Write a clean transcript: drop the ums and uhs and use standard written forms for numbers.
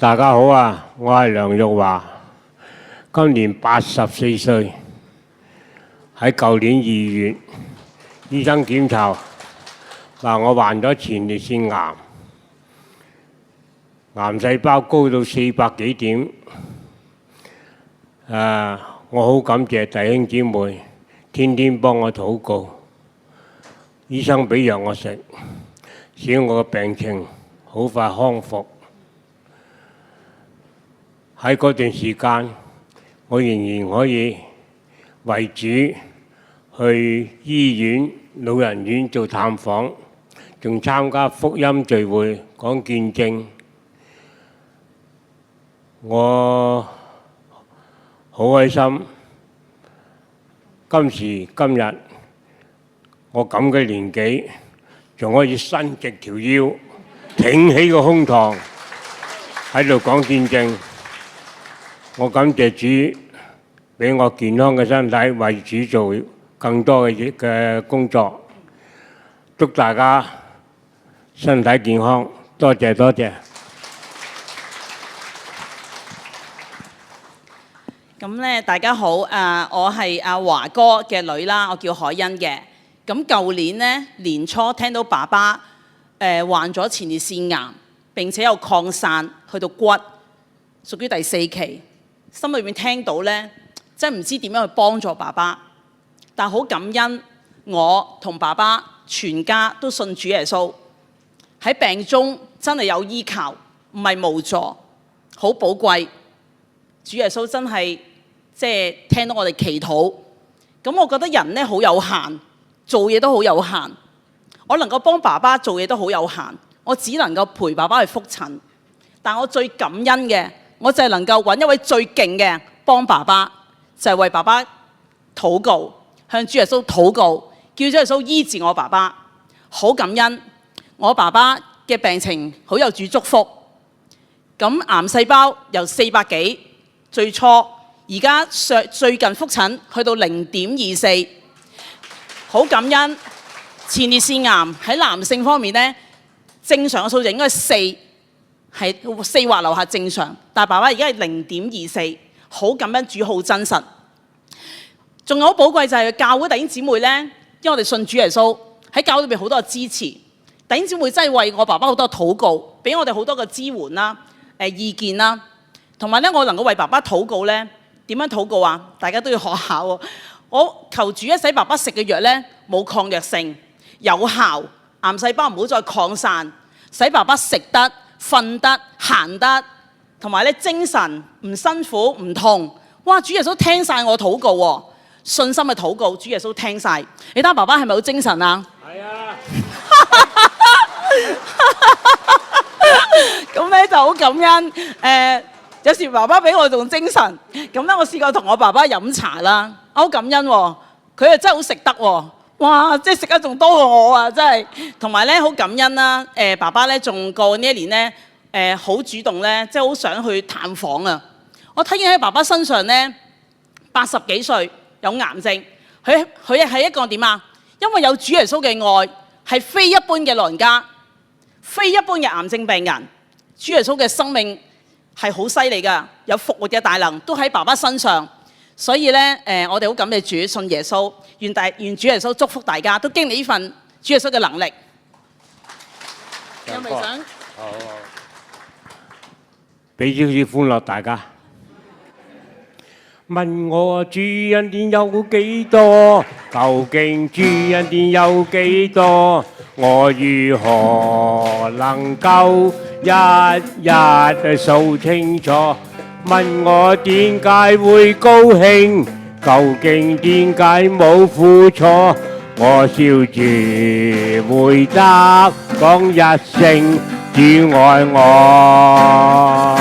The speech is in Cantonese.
大家好啊！我係梁玉華，今年84歲。喺舊年2月，醫生檢查話我患咗前列腺癌，癌細胞高到400幾點。我好感謝弟兄姊妹天天幫我禱告，醫生俾藥我食，使我嘅病情好快康復。喺嗰段時間，我仍然可以為主去醫院、老人院做探訪，仲參加福音聚會講見證。我好開心，今時今日我咁嘅年紀，仲可以伸直條腰、挺起個胸膛喺度講見證。我感謝主俾我健康嘅身體，為主做更多嘅工作。祝大家身體健康，多謝多謝。咁咧，大家好，我係阿華哥嘅女啦，我叫海欣嘅。咁舊年咧年初聽到爸爸患咗前列腺癌，並且有擴散去到骨，屬於第4期。心裏面聽到咧，真係唔知點樣去幫助爸爸，但好感恩我同爸爸全家都信主耶穌，喺病中真係有依靠，唔係無助，好寶貴。主耶穌真係即係聽到我哋祈禱，咁我覺得人咧好有限，做嘢都好有限，我能夠幫爸爸做嘢都好有限，我只能夠陪爸爸去覆診，但我最感恩嘅，我就係能夠揾一位最勁嘅幫爸爸，就係為爸爸禱告，向主耶穌禱告，叫主耶穌醫治我爸爸。好感恩我爸爸嘅病情好有主祝福。咁癌細胞由400幾最初，而家最近覆診去到0.24，好感恩。前列腺癌喺男性方面呢，正常嘅數字應該係4或樓下正常，但係爸爸而家係0.24，好感恩主好真實。仲有好寶貴就係教會弟兄姊妹呢，因為我哋信主耶穌，喺教會裏邊好多嘅支持，弟兄姊妹真係為我爸爸好多禱告，俾我哋好多嘅支援啦、意見啦，同埋咧我能夠為爸爸禱告咧，點樣禱告啊？大家都要學下喎。我求主使爸爸食嘅藥咧冇抗藥性，有效，癌細胞唔好再擴散，使爸爸食得、瞓得、行得，同埋咧精神唔辛苦唔痛。哇！主耶穌聽晒我禱告喎，信心嘅禱告，主耶穌聽晒。你睇下爸爸係咪好精神啊？係啊。咁咧就好感恩。有時爸爸比我仲精神。咁咧我試過同我爸爸飲茶啦，好感恩喎。佢又真係好食得喎。哇！即係食得仲多過我啊！真係。同埋咧好感恩啦。爸爸咧仲過呢一年咧，好主動咧，即係好想去探訪啊。我睇見喺爸爸身上咧，80幾歲有癌症，佢係一個點啊？因為有主耶穌嘅愛，係非一般嘅老人家，非一般嘅癌症病人。主耶穌嘅生命係好犀利㗎，有復活嘅大能都喺爸爸身上。所以咧，我哋好感謝主，信耶穌，願主耶穌祝福大家都經歷呢份主耶穌嘅能力。有冇想？好，俾少少歡樂大家。問我主恩典有幾多？究竟主恩典有幾多？我如何能夠一一數清楚？問我點解會高興？究竟點解冇付出？我笑住回答，講一聲主愛我。